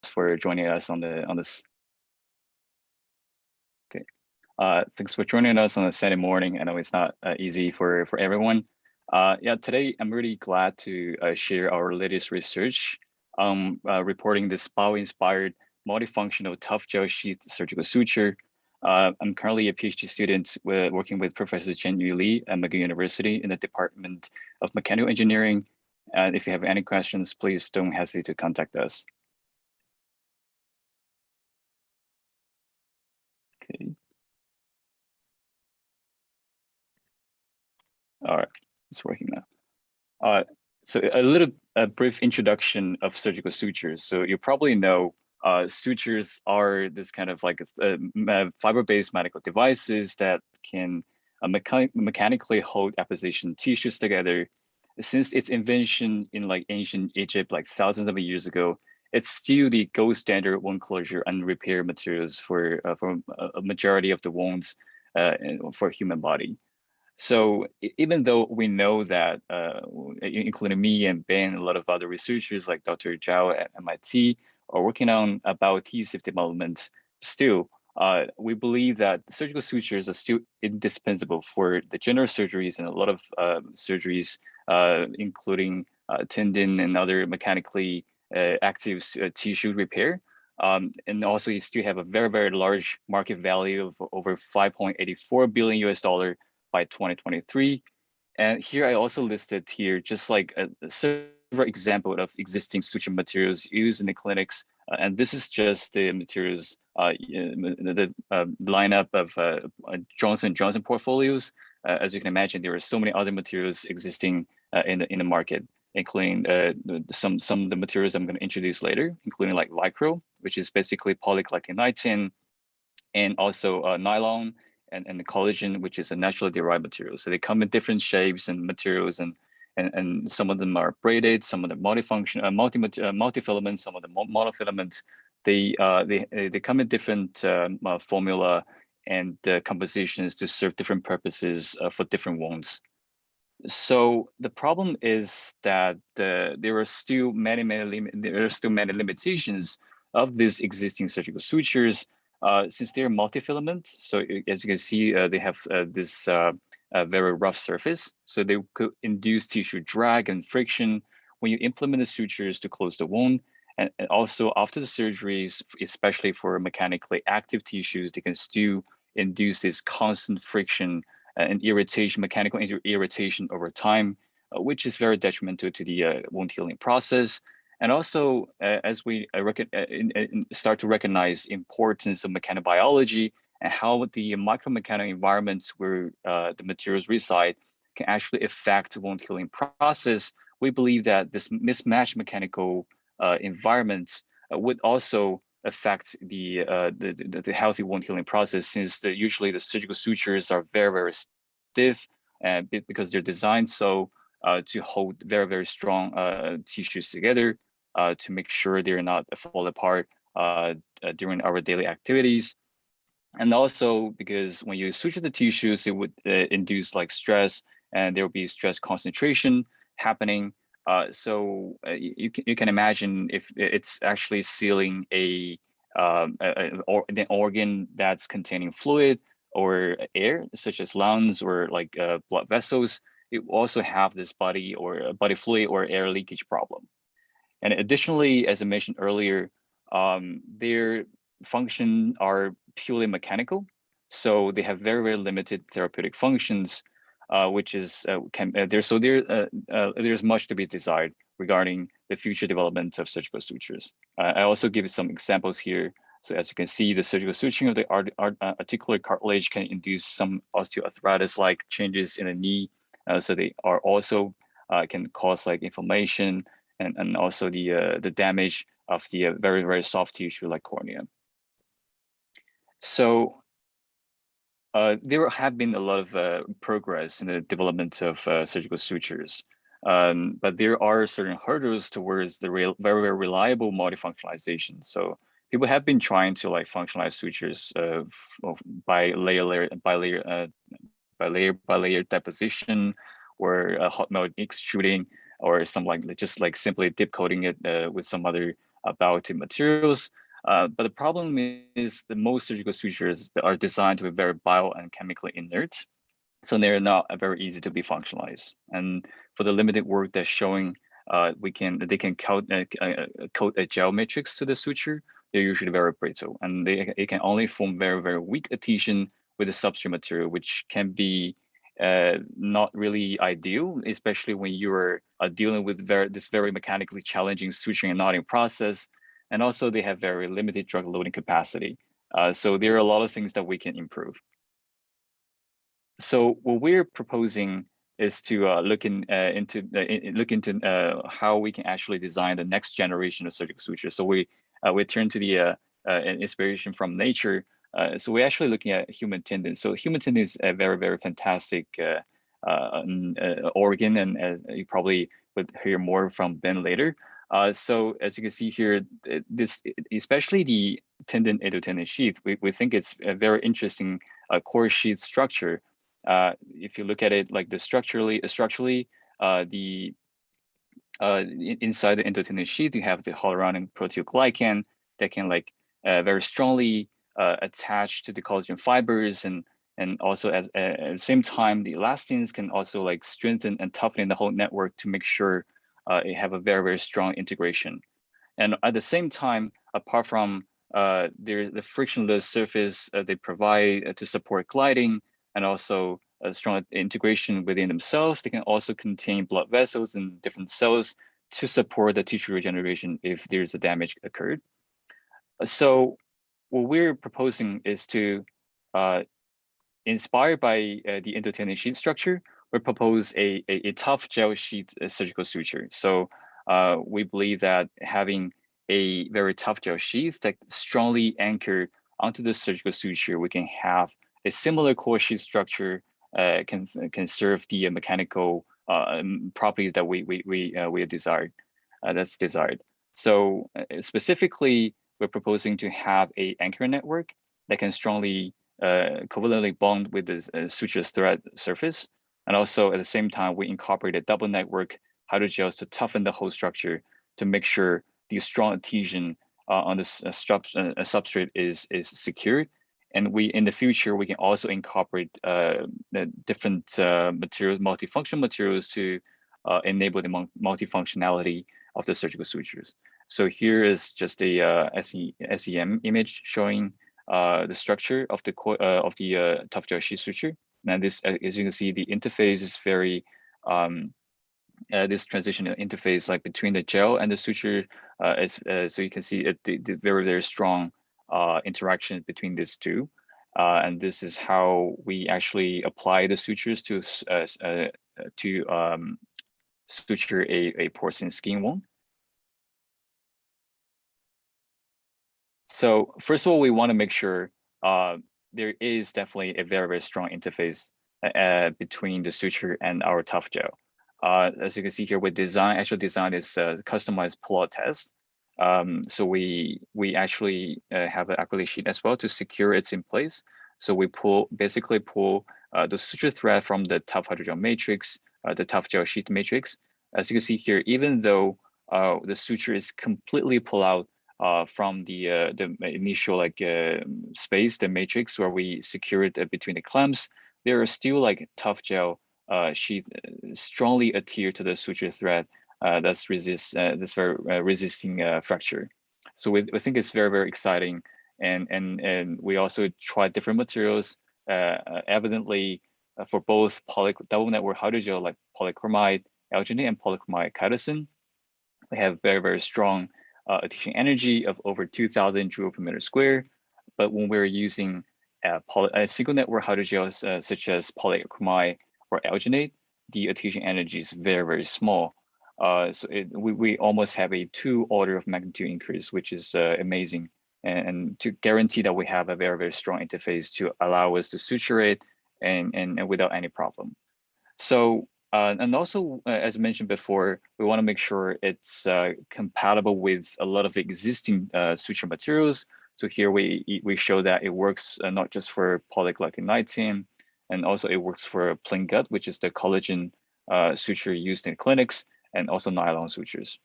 for joining us on this. Okay, thanks for joining us on a Sunday morning. I know it's not easy for everyone. Yeah, today I'm really glad to share our latest research reporting this bioinspired multifunctional tough gel sheath surgical suture. I'm currently a Ph.D. student working with Professor Jianyu Li at McGill University in the Department of Mechanical Engineering. And if you have any questions, please don't hesitate to contact us. Okay. All right, it's working now. So a brief introduction of surgical sutures. So you probably know sutures are this kind of like fiber-based medical devices that can mechanically hold apposition tissues together. Since its invention in like ancient Egypt, like thousands of years ago, it's still the gold standard wound closure and repair materials for a majority of the wounds for human body. So even though we know that, including me and Ben, a lot of other researchers like Dr. Zhao at MIT are working on bioadhesive development, still, we believe that surgical sutures are still indispensable for the general surgeries and a lot of surgeries, including tendon and other mechanically active tissue repair. And also you still have a very, very large market value of over 5.84 billion US dollar by 2023. And here I also listed here just like several example of existing suture materials used in the clinics. And this is just the materials, the lineup of Johnson & Johnson portfolios. As you can imagine, there are so many other materials existing in the market, including some of the materials I'm going to introduce later, including like Lycra, which is basically polycollagen, and also nylon and the collagen, which is a naturally derived material. So they come in different shapes and materials, and some of them are braided, some of them multifunction, multifilament, some of them monofilament. They come in different formula and compositions to serve different purposes for different wounds. So the problem is that there are still many limitations of these existing surgical sutures, since they're multifilament. So as you can see, they have this very rough surface. So they could induce tissue drag and friction when you implement the sutures to close the wound. And also after the surgeries, especially for mechanically active tissues, they can still induce this constant friction and irritation, mechanical irritation over time, which is very detrimental to the wound healing process. And also, as we start to recognize importance of mechanobiology and how the micromechanical environments where the materials reside can actually affect the wound healing process, we believe that this mismatched mechanical environment would also affect the healthy wound healing process, since usually the surgical sutures are very, very stiff, and because they're designed so to hold very, very strong tissues together to make sure they're not fall apart during our daily activities. And also because when you suture the tissues, it would induce like stress, and there will be stress concentration happening. So you can imagine if it's actually sealing an organ that's containing fluid or air, such as lungs or like blood vessels, it will also have this body fluid or air leakage problem. And additionally, as I mentioned earlier, their function are purely mechanical. So they have very, very limited therapeutic functions, which is there's much to be desired regarding the future development of surgical sutures. I also give you some examples here. So as you can see, the surgical suturing of the articular cartilage can induce some osteoarthritis-like changes in the knee. So they are also can cause like inflammation and also the damage of the very, very soft tissue like cornea. So there have been a lot of progress in the development of surgical sutures, but there are certain hurdles towards the very, very reliable multifunctionalization. So people have been trying to like functionalize sutures by layer deposition, or hot melt extruding, or some like just like simply dip coating it with some other biomaterials. But the problem is that most surgical sutures are designed to be very bio and chemically inert. So they're not very easy to be functionalized. And for the limited work that's showing they can coat a gel matrix to the suture, they're usually very brittle, and it can only form very, very weak adhesion with the substrate material, which can be not really ideal, especially when you're dealing with this very mechanically challenging suturing and knotting process. And also they have very limited drug loading capacity. So there are a lot of things that we can improve. So what we're proposing is to look into how we can actually design the next generation of surgical sutures. So we turn to the inspiration from nature. So we're actually looking at human tendon. So human tendon is a very, very fantastic organ, and you probably would hear more from Ben later. So as you can see here, this especially the tendon endotenon sheath, we think it's a very interesting core sheath structure. If you look at it like structurally, the inside the endotenon sheath, you have the hyaluronic proteoglycan that can very strongly attach to the collagen fibers, and also at the same time, the elastins can also strengthen and toughen the whole network to make sure it have a very, very strong integration. And at the same time, apart from there's the frictionless surface they provide to support gliding, and also a strong integration within themselves, they can also contain blood vessels and different cells to support the tissue regeneration if there's a damage occurred. So what we're proposing is to, inspired by the endotenon sheath structure, we propose a tough gel sheath surgical suture. So we believe that having a very tough gel sheath that strongly anchored onto the surgical suture, we can have a similar core sheath structure can serve the mechanical properties that we desired. That's desired. So specifically, we're proposing to have a anchor network that can strongly covalently bond with the suture thread surface. And also at the same time, we incorporate a double network hydrogels to toughen the whole structure to make sure the strong adhesion on the substrate is secured. And in the future, we can also incorporate the different materials, multifunctional materials to enable the multifunctionality of the surgical sutures. So here is just a SEM image showing the structure of the tough gel sheath suture. And this, as you can see, the interface is very this transitional interface between the gel and the suture so you can see the very, very strong interaction between these two. And this is how we actually apply the sutures to suture a porcelain skin wound. So first of all, we want to make sure there is definitely a very, very strong interface between the suture and our tough gel. As you can see here, actual design is customized pull-out test. So we actually have an acrylic sheet as well to secure it's in place. So we basically pull the suture thread from the tough hydrogel matrix, the tough gel sheet matrix. As you can see here, even though the suture is completely pulled out from the initial space, the matrix where we secure it between the clamps, there are still tough gel sheath strongly adhere to the suture thread that's very resisting fracture. So we think it's very, very exciting, and we also try different materials. Evidently, for both double network hydrogel like polychromide alginate and polychromide chitosan, we have very, very strong adhesion energy of over 2,000 joule per meter square. But when we're using single network hydrogels such as polychromide or alginate, the adhesion energy is very, very small. So we almost have a 2 order of magnitude increase, which is amazing. And to guarantee that we have a very, very strong interface to allow us to suture it and without any problem. So, and also, as mentioned before, we want to make sure it's compatible with a lot of existing suture materials. So here we show that it works not just for polyglutamine, and also it works for plain gut, which is the collagen suture used in clinics, and also nylon sutures.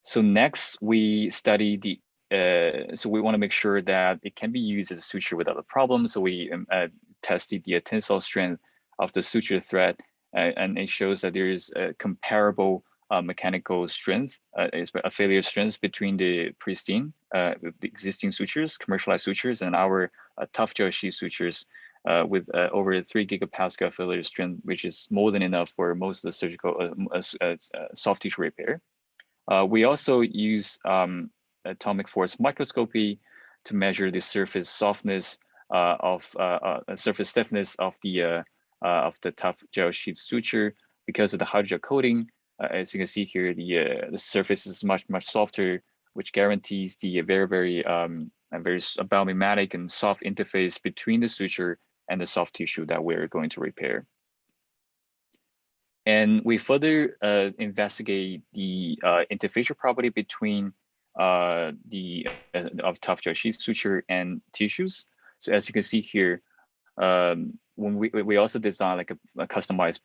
So next we study the, so we want to make sure that it can be used as a suture without a problem. So we tested the tensile strength of the suture thread, and it shows that there is a comparable mechanical strength, a failure strength between the pristine, the existing sutures, commercialized sutures, and our tough gel sheath sutures with over 3 gigapascal failure strength, which is more than enough for most of the surgical soft tissue repair. We also use atomic force microscopy to measure the surface softness surface stiffness of the tough gel sheath suture because of the hydrogel coating. As you can see here, the surface is much softer, which guarantees the very biomimetic and soft interface between the suture and the soft tissue that we're going to repair. And we further investigate the interfacial property between of tough gel sheath suture and tissues. So as you can see here, when we also design like a customized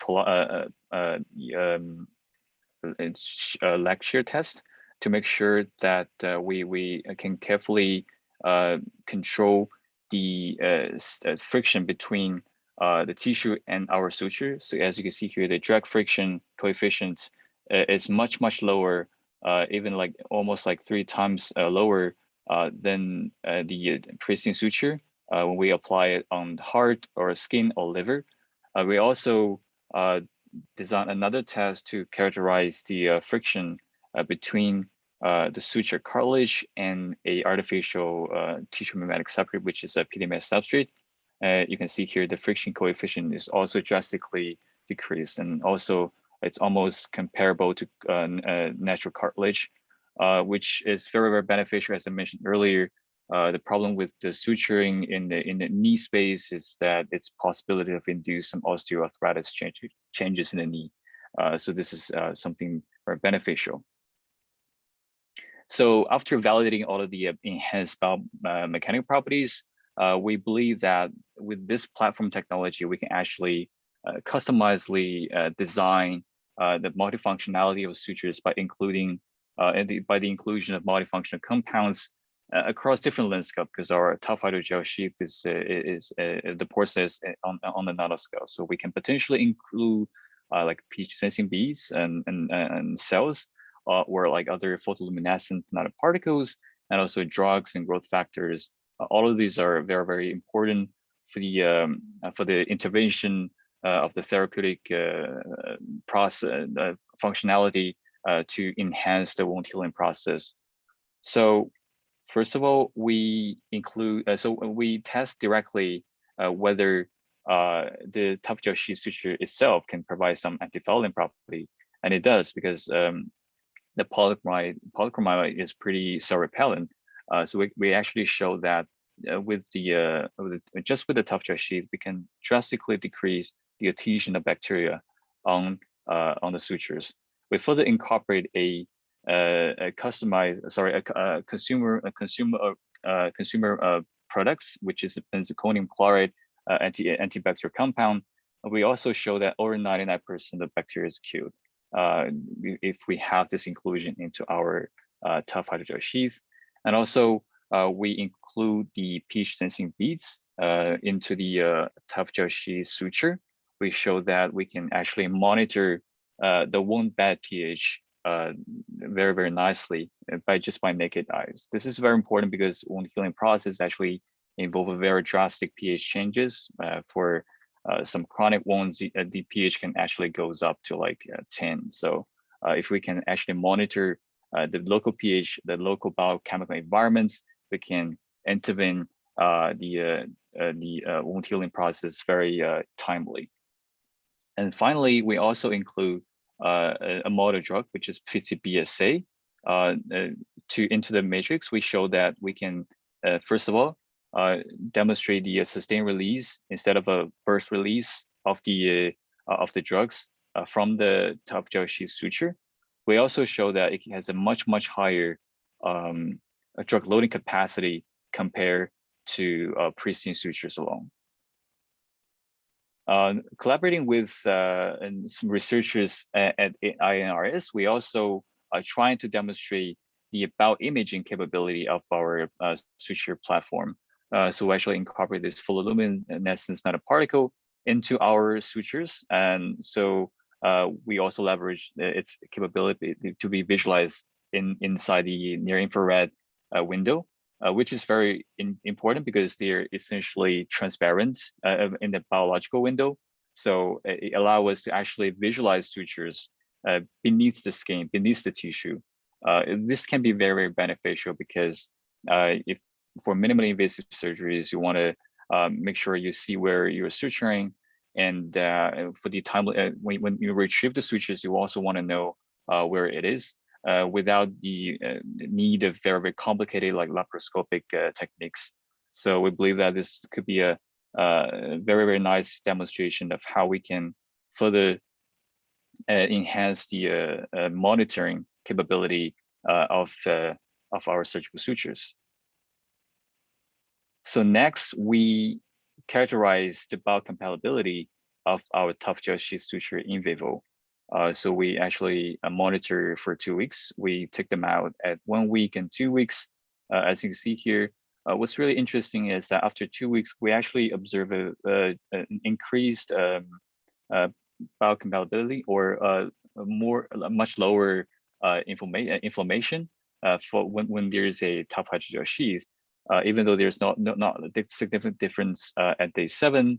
leg shear test to make sure that we can carefully control the friction between the tissue and our suture. So as you can see here, the drag friction coefficient is much lower, even like almost like 3 times lower than the pristine suture when we apply it on heart or skin or liver. We also design another test to characterize the friction between the suture cartilage and a artificial tissue mimetic substrate, which is a PDMS substrate. You can see here the friction coefficient is also drastically decreased, and also it's almost comparable to natural cartilage, which is very beneficial. As I mentioned earlier, the problem with the suturing in the knee space is that it's possibility of induce some osteoarthritis changes in the knee. So this is something very beneficial. So after validating all of the enhanced biomechanical properties, we believe that with this platform technology, we can actually customizedly design the multifunctionality of sutures by including by the inclusion of multifunctional compounds across different landscape, because our tough hydrogel sheath is the porcelain on the nanoscale. So we can potentially include like pH sensing beads and cells, or like other photoluminescent nanoparticles, and also drugs and growth factors. All of these are very important for the intervention of the therapeutic process functionality to enhance the wound healing process. So first of all, we include so we test directly whether the tough gel sheath suture itself can provide some antifouling property, and it does, because the polychromide is pretty cell repellent. So we actually show that with just with the tough gel sheath, we can drastically decrease the adhesion of bacteria on the sutures. We further incorporate a customized, consumer products, which is the benzalkonium chloride antibacterial compound. We also show that over 99% of bacteria is killed if we have this inclusion into our tough hydrogel sheath. And also we include the pH sensing beads into the tough gel sheath suture. We show that we can actually monitor the wound bed pH very nicely by naked eyes. This is very important because wound healing process actually involve a very drastic pH changes. For some chronic wounds, the pH can actually goes up to like 10. So if we can actually monitor the local pH, the local biochemical environments, we can intervene the wound healing process very timely. And finally, we also include a model drug, which is PCBSA, into the matrix. We show that we can, first of all, demonstrate the sustained release instead of a burst release of the drugs from the tough gel sheath suture. We also show that it has a much higher drug loading capacity compared to pristine sutures alone. Collaborating with some researchers at INRS, we also trying to demonstrate the bioimaging capability of our suture platform. So we actually incorporate this photoluminescence nanoparticle into our sutures, and so we also leverage its capability to be visualized inside the near infrared window, which is very important because they're essentially transparent in the biological window. So it allows us to actually visualize sutures beneath the skin, beneath the tissue. This can be very, very beneficial because if for minimally invasive surgeries, you want to make sure you see where you're suturing, and for the time when you retrieve the sutures, you also want to know where it is without the need of very, very complicated like laparoscopic techniques. So we believe that this could be a very, very nice demonstration of how we can further enhance the monitoring capability of our surgical sutures. So next, we characterize the biocompatibility of our tough gel sheath suture in vivo. So we actually monitor for 2 weeks. We take them out at 1 week and 2 weeks. As you can see here, what's really interesting is that after 2 weeks, we actually observe an increased biocompatibility or much lower inflammation for when there's a tough hydrogel sheath. Even though there's not a significant difference at day 7.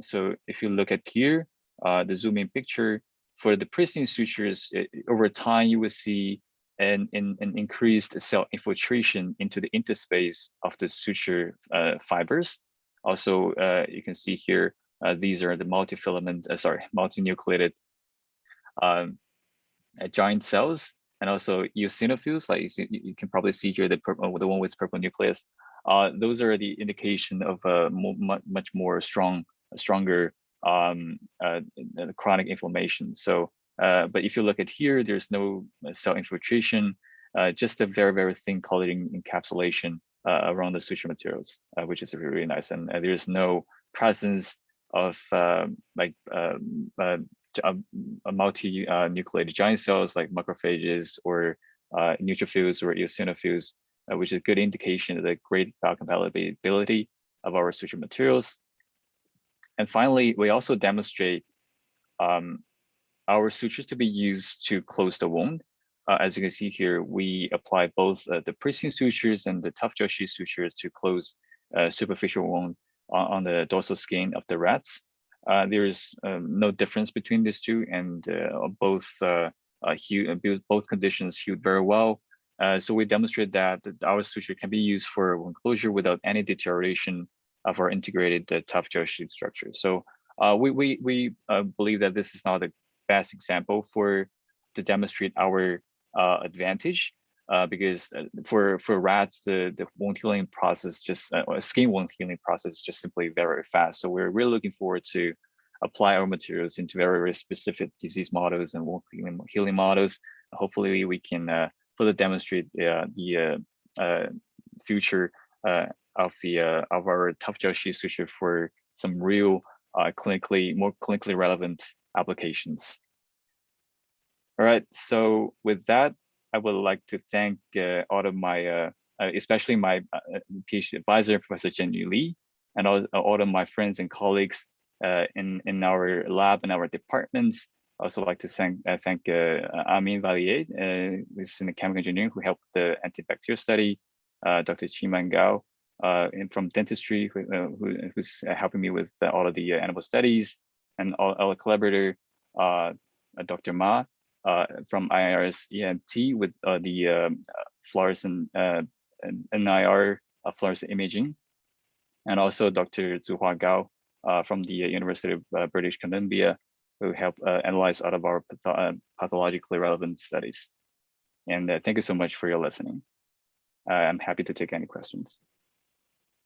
So if you look at here, the zoom in picture, for the pristine sutures, over time, you will see an increased cell infiltration into the interspace of the suture fibers. Also, you can see here, these are the multinucleated giant cells, and also eosinophils, like you can probably see here the one with purple nucleus. Those are the indication of much more stronger chronic inflammation. So, but if you look at here, there's no cell infiltration, just a very, very thin collating encapsulation around the suture materials, which is really, really nice. And there's no presence of multi-nucleated giant cells like macrophages or neutrophils or eosinophils, which is a good indication of the great biocompatibility of our suture materials. And finally, we also demonstrate our sutures to be used to close the wound. As you can see here, we apply both the pristine sutures and the tough gel sheath sutures to close superficial wound on the dorsal skin of the rats. There is no difference between these two, and both conditions healed very well. So we demonstrate that our suture can be used for wound closure without any deterioration of our integrated tough gel sheath structure. So we believe that this is not the best example to demonstrate our advantage. Because for rats, the wound healing process, skin wound healing process, is just simply very, very fast. So we're really looking forward to apply our materials into very, very specific disease models and wound healing models. Hopefully, we can further demonstrate the future of our tough gel sheath suture for some real more clinically relevant applications. All right. So with that, I would like to thank all of my, especially my PhD advisor, Professor Jianyu Li, and all of my friends and colleagues in our lab and our departments. I also like to thank Amin Valier, who's in the chemical engineering, who helped the antibacterial study, Dr. Chiman Gao, from dentistry, who's helping me with all of the animal studies, and our collaborator, Dr. Ma, from IRS EMT with the fluorescent NIR fluorescent imaging, and also Dr. Zuhua Gao from the University of British Columbia, who helped analyze all of our pathologically relevant studies. And thank you so much for your listening. I'm happy to take any questions.